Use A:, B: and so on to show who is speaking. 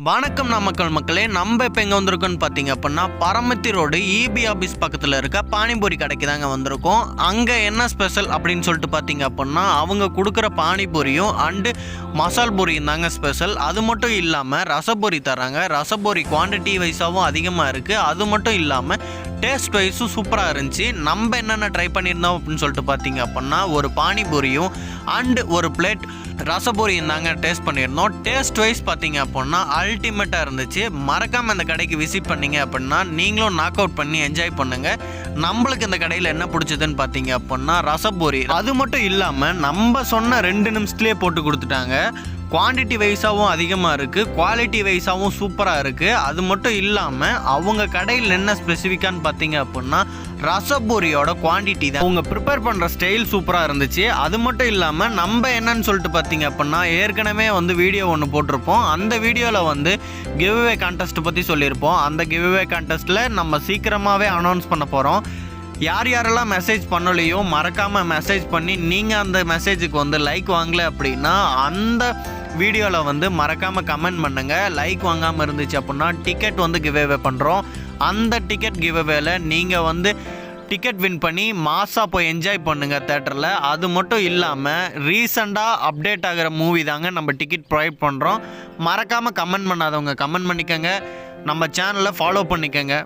A: வணக்கம் நாமக்கல் மக்களே, நம்ம இப்போ எங்கே வந்திருக்கோன்னு பார்த்தீங்க அப்படின்னா பரமத்தி ரோடு இபி ஆஃபீஸ் பக்கத்தில் இருக்க பானிபூரி கடைக்கு தாங்க வந்திருக்கோம். அங்கே என்ன ஸ்பெஷல் அப்படின்னு சொல்லிட்டு பார்த்தீங்க அப்படின்னா அவங்க கொடுக்குற பானிபூரியும் அண்டு மசால் பூரியும் தாங்க ஸ்பெஷல். அது மட்டும் இல்லாமல் ரசபூரி தராங்க. ரசபூரி குவான்டிட்டி வைஸாகவும் அதிகமாக இருக்குது. அது மட்டும் இல்லாமல் டேஸ்ட் வைஸும் சூப்பராக இருந்துச்சு. நம்ம என்னென்ன ட்ரை பண்ணியிருந்தோம் அப்படின்னு சொல்லிட்டு பார்த்தீங்க அப்படின்னா ஒரு பானிபூரியும் அண்டு ஒரு பிளேட் ரசபூரியும் தாங்க டேஸ்ட் பண்ணியிருந்தோம். டேஸ்ட் வைஸ் பார்த்தீங்க அப்படின்னா அல்டிமேட்டாக இருந்துச்சு. மறக்காமல் இந்த கடைக்கு விசிட் பண்ணிங்க அப்படின்னா நீங்களும் நாக் அவுட் பண்ணி என்ஜாய் பண்ணுங்கள். நம்மளுக்கு இந்த கடையில் என்ன பிடிச்சதுன்னு பார்த்தீங்க அப்படின்னா ரசபூரி. அது மட்டும் இல்லாமல் நம்ம சொன்ன 2 நிமிஷத்துலேயே போட்டு கொடுத்துட்டாங்க. குவான்டிட்டி வைஸாகவும் அதிகமாக இருக்குது, குவாலிட்டி வைஸாகவும் சூப்பராக இருக்குது. அது மட்டும் இல்லாமல் அவங்க கடையில் என்ன ஸ்பெசிஃபிக்கான்னு பார்த்தீங்க அப்படின்னா ரசபூரியோட குவான்டிட்டி தான். அவங்க ப்ரிப்பேர் பண்ணுற ஸ்டைல் சூப்பராக இருந்துச்சு. அது மட்டும் இல்லாமல் நம்ம என்னன்னு சொல்லிட்டு பார்த்தீங்க அப்படின்னா ஏற்கனவே வீடியோ ஒன்று போட்டிருப்போம். அந்த வீடியோவில் கிவ்அவே கான்டெஸ்ட் பற்றி சொல்லியிருப்போம். அந்த கிவ்அவே கான்டெஸ்ட்டில் நம்ம சீக்கிரமாகவே அனௌன்ஸ் பண்ண போகிறோம். யார் யாரெல்லாம் மெசேஜ் பண்ணலையோ மறக்காமல் மெசேஜ் பண்ணி நீங்கள் அந்த மெசேஜுக்கு லைக் வாங்கலை அப்படின்னா அந்த வீடியோவில் மறக்காமல் கமெண்ட் பண்ணுங்கள். லைக் வாங்காமல் இருந்துச்சு அப்படின்னா டிக்கெட் கிவ்அவே பண்ணுறோம். அந்த டிக்கெட் கிவ்அவேல நீங்கள் டிக்கெட் வின் பண்ணி மாசாக போய் என்ஜாய் பண்ணுங்கள் தேட்டரில். அது மட்டும் இல்லாமல் ரீசெண்டாக அப்டேட் ஆகிற மூவி தாங்க நம்ம டிக்கெட் ப்ரொவைட் பண்ணுறோம். மறக்காமல் கமெண்ட் பண்ணாதவங்க கமெண்ட் பண்ணிக்கோங்க. நம்ம சேனலை ஃபாலோ பண்ணிக்கோங்க.